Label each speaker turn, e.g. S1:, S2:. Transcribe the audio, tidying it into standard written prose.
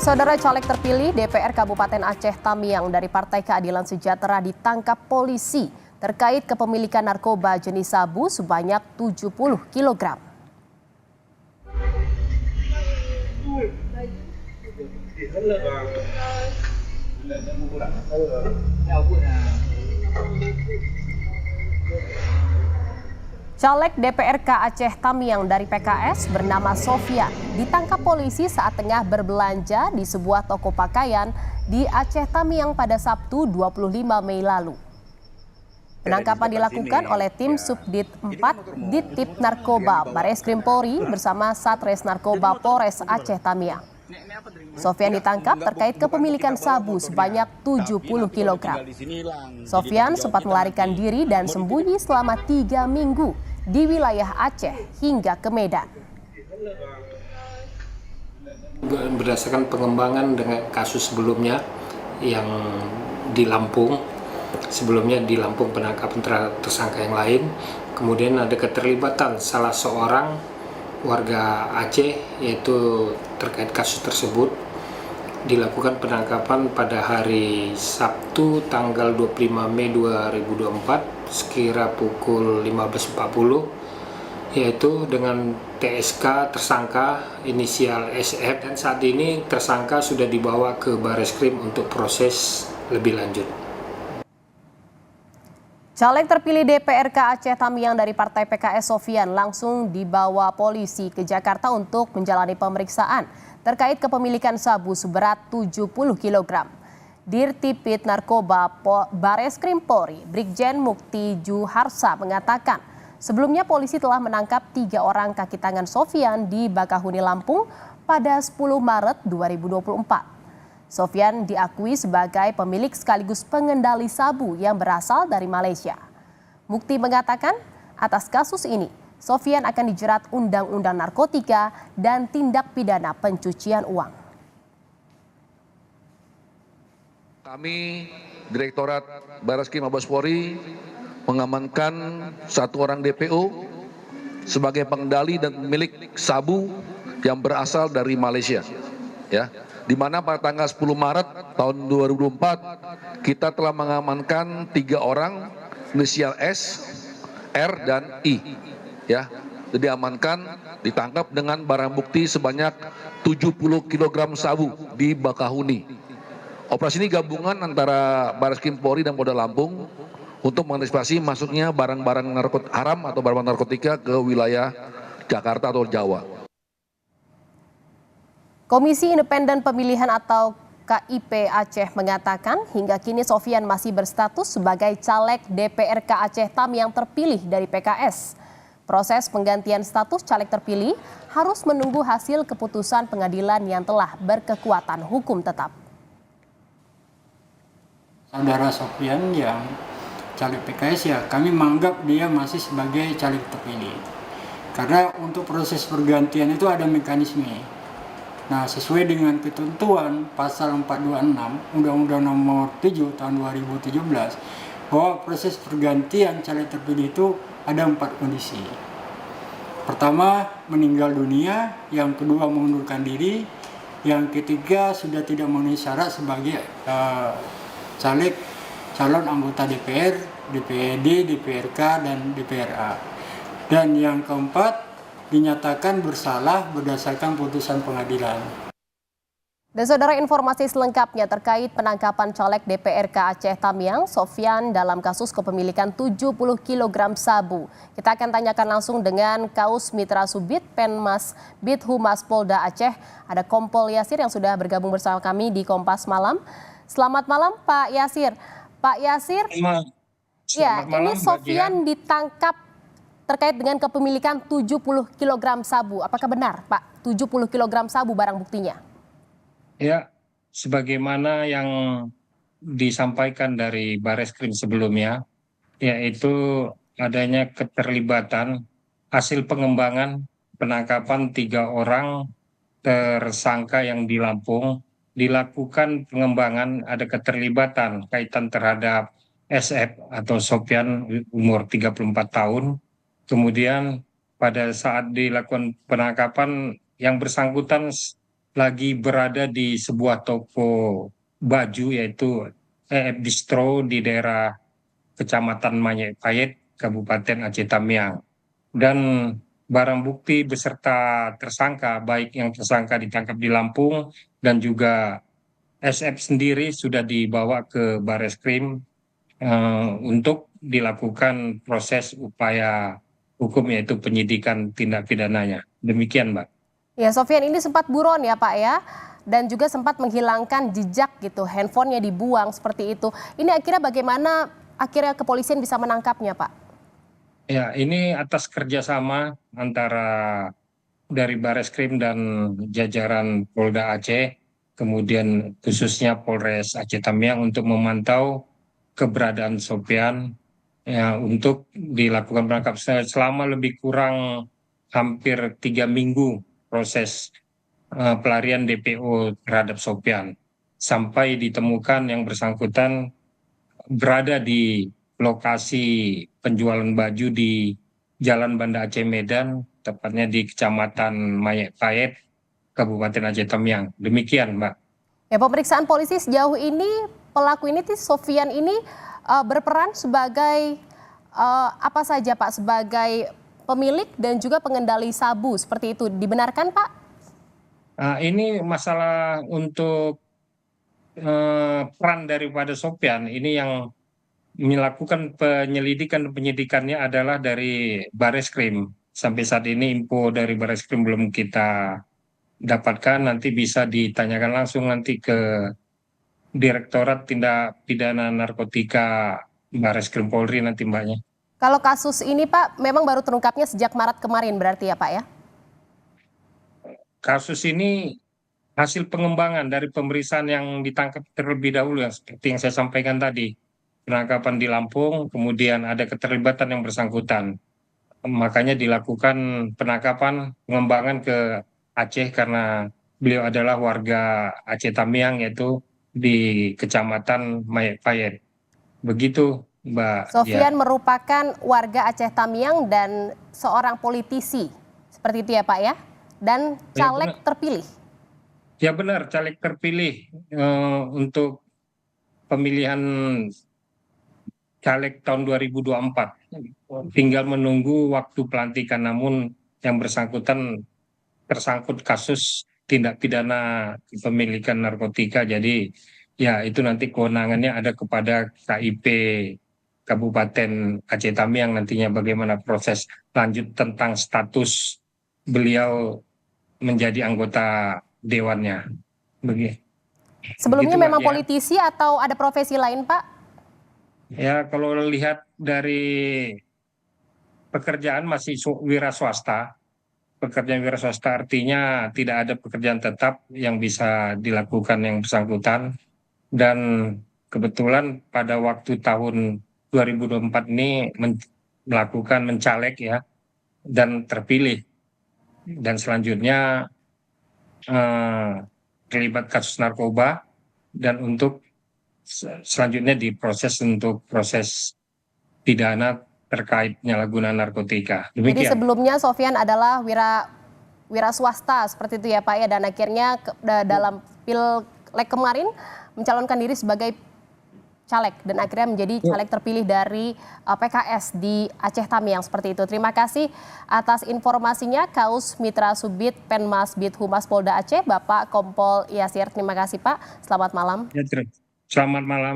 S1: Saudara caleg terpilih DPR Kabupaten Aceh Tamiang dari Partai Keadilan Sejahtera ditangkap polisi terkait kepemilikan narkoba jenis sabu sebanyak 70 kg. Caleg DPRK Aceh Tamiang dari PKS bernama Sofyan ditangkap polisi saat tengah berbelanja di sebuah toko pakaian di Aceh Tamiang pada Sabtu 25 Mei lalu. Penangkapan dilakukan oleh tim Subdit 4 Ditip Narkoba Bareskrim Polri bersama Satres Narkoba Polres Aceh Tamiang. Sofyan ditangkap terkait kepemilikan sabu sebanyak 70 kg. Sofyan sempat melarikan diri dan sembunyi selama 3 minggu di wilayah Aceh hingga ke Medan.
S2: Berdasarkan pengembangan dengan kasus sebelumnya yang di Lampung, sebelumnya di Lampung penangkapan tersangka yang lain, kemudian ada keterlibatan salah seorang warga Aceh yaitu terkait kasus tersebut. Dilakukan penangkapan pada hari Sabtu tanggal 25 Mei 2024 sekira pukul 15.40 yaitu dengan TSK tersangka inisial SF, dan saat ini tersangka sudah dibawa ke Bareskrim untuk proses lebih lanjut.
S1: Caleg terpilih DPRK Aceh Tamiang dari Partai PKS Sofyan langsung dibawa polisi ke Jakarta untuk menjalani pemeriksaan terkait kepemilikan sabu seberat 70 kg. Dirtipit Narkoba Bareskrim Polri, Brigjen Mukti Juharsa mengatakan, sebelumnya polisi telah menangkap 3 orang kaki tangan Sofyan di Bakahuni, Lampung pada 10 Maret 2024. Sofyan diakui sebagai pemilik sekaligus pengendali sabu yang berasal dari Malaysia. Mukti mengatakan, atas kasus ini, Sofyan akan dijerat Undang-Undang Narkotika dan tindak pidana pencucian uang.
S3: Kami, Direktorat Bareskrim Mabes Polri, mengamankan 1 orang DPO sebagai pengendali dan pemilik sabu yang berasal dari Malaysia. Ya, di mana pada tanggal 10 Maret tahun 2024 kita telah mengamankan 3 orang inisial S, R, dan I. Ya, diamankan, ditangkap dengan barang bukti sebanyak 70 kg sabu di Bakahuni. Operasi ini gabungan antara Bareskrim Polri dan Polda Lampung untuk mengantisipasi masuknya barang-barang haram atau barang narkotika ke wilayah Jakarta atau Jawa.
S1: Komisi Independen Pemilihan atau KIP Aceh mengatakan hingga kini Sofyan masih berstatus sebagai caleg DPRK Aceh Tamiang terpilih dari PKS. Proses penggantian status caleg terpilih harus menunggu hasil keputusan pengadilan yang telah berkekuatan hukum tetap.
S4: Saudara Sofyan yang caleg PKS, ya kami menganggap dia masih sebagai caleg terpilih. Karena untuk proses pergantian itu ada mekanisme. Nah, sesuai dengan ketentuan pasal 426 Undang-Undang Nomor 7 tahun 2017 bahwa proses pergantian caleg terpilih itu ada 4 kondisi. Pertama, meninggal dunia, yang kedua mengundurkan diri, yang ketiga sudah tidak memenuhi syarat sebagai caleg calon anggota DPR, DPRD, DPRK, dan DPRA. Dan yang keempat, dinyatakan bersalah berdasarkan putusan pengadilan.
S1: Dan saudara, informasi selengkapnya terkait penangkapan caleg DPRK Aceh Tamiang, Sofyan, dalam kasus kepemilikan 70 kg sabu. Kita akan tanyakan langsung dengan Kaus Mitra Subit Penmas Bithumas Polda Aceh. Ada Kompol Yasir yang sudah bergabung bersama kami di Kompas Malam. Selamat malam Pak Yasir. Pak Yasir, ya ini Sofyan ditangkap terkait dengan kepemilikan 70 kg sabu. Apakah benar Pak 70 kg sabu barang buktinya?
S2: Ya, sebagaimana yang disampaikan dari Bareskrim sebelumnya, yaitu adanya keterlibatan hasil pengembangan penangkapan 3 orang tersangka yang di Lampung, dilakukan pengembangan ada keterlibatan kaitan terhadap SF atau Sofyan umur 34 tahun. Kemudian pada saat dilakukan penangkapan yang bersangkutan lagi berada di sebuah toko baju yaitu EF Distro di daerah Kecamatan Mayek-Payet, Kabupaten Aceh Tamiang. Dan barang bukti beserta tersangka, baik yang tersangka ditangkap di Lampung dan juga SF sendiri sudah dibawa ke Bareskrim untuk dilakukan proses upaya hukum yaitu penyidikan tindak pidananya. Demikian, Mbak.
S1: Ya, Sofian ini sempat buron ya Pak ya, dan juga sempat menghilangkan jejak gitu, handphonenya dibuang seperti itu. Ini akhirnya bagaimana akhirnya kepolisian bisa menangkapnya Pak?
S2: Ya, ini atas kerjasama antara dari Bareskrim dan jajaran Polda Aceh, kemudian khususnya Polres Aceh Tamiang untuk memantau keberadaan Sofian ya, untuk dilakukan penangkapan selama lebih kurang hampir 3 minggu proses pelarian DPO terhadap Sofian sampai ditemukan yang bersangkutan berada di lokasi penjualan baju di Jalan Banda Aceh Medan, tepatnya di Kecamatan Mayek-Payet, Kabupaten Aceh Tamiang. Demikian, Mbak.
S1: Ya, pemeriksaan polisi sejauh ini pelaku ini Sofian ini berperan sebagai apa saja Pak? Sebagai pemilik dan juga pengendali sabu seperti itu. Dibenarkan Pak?
S2: Ini masalah untuk peran daripada Sofian ini yang melakukan penyelidikan dan penyidikannya adalah dari Bareskrim. Sampai saat ini info dari Bareskrim belum kita dapatkan, nanti bisa ditanyakan langsung nanti ke Direktorat Tindak Pidana Narkotika Bareskrim Polri nanti Mbaknya.
S1: Kalau kasus ini Pak memang baru terungkapnya sejak Maret kemarin berarti ya Pak ya?
S2: Kasus ini hasil pengembangan dari pemeriksaan yang ditangkap terlebih dahulu yang seperti yang saya sampaikan tadi. Penangkapan di Lampung, kemudian ada keterlibatan yang bersangkutan. Makanya dilakukan penangkapan pengembangan ke Aceh karena beliau adalah warga Aceh Tamiang yaitu di Kecamatan Mayek-Payet. Begitu, Mbak.
S1: Sofian
S2: Ya.
S1: merupakan warga Aceh Tamiang dan seorang politisi. Seperti itu ya Pak ya? Dan
S2: Ya,
S1: caleg
S2: benar.
S1: terpilih.
S2: Ya benar, caleg terpilih untuk pemilihan caleg tahun 2024. Tinggal menunggu waktu pelantikan, namun yang bersangkutan tersangkut kasus tindak pidana kepemilikan narkotika. Jadi ya itu nanti kewenangannya ada kepada KIP Kabupaten Aceh Tamiang nantinya bagaimana proses lanjut tentang status beliau menjadi anggota dewannya. Begitu.
S1: Sebelumnya
S2: Begitu, Mbak,
S1: memang
S2: ya.
S1: politisi atau ada profesi lain Pak?
S2: Ya, kalau lihat dari pekerjaan masih wira swasta, pekerjaan wira swasta artinya tidak ada pekerjaan tetap yang bisa dilakukan yang bersangkutan. Dan kebetulan pada waktu tahun 2024 ini melakukan mencalek ya, dan terpilih. Dan selanjutnya terlibat kasus narkoba dan untuk selanjutnya diproses untuk proses pidana terkait penyalahgunaan narkotika.
S1: Jadi
S2: Demikian.
S1: sebelumnya Sofian adalah wira swasta seperti itu ya Pak ya, dan akhirnya dalam Pileg kemarin mencalonkan diri sebagai caleg dan akhirnya menjadi caleg terpilih dari PKS di Aceh Tamiang seperti itu. Terima kasih atas informasinya Kaus Mitra Subit Penmas Bid Humas Polda Aceh Bapak Kompol Yasir. Terima kasih Pak. Selamat malam.
S2: Ya, selamat malam.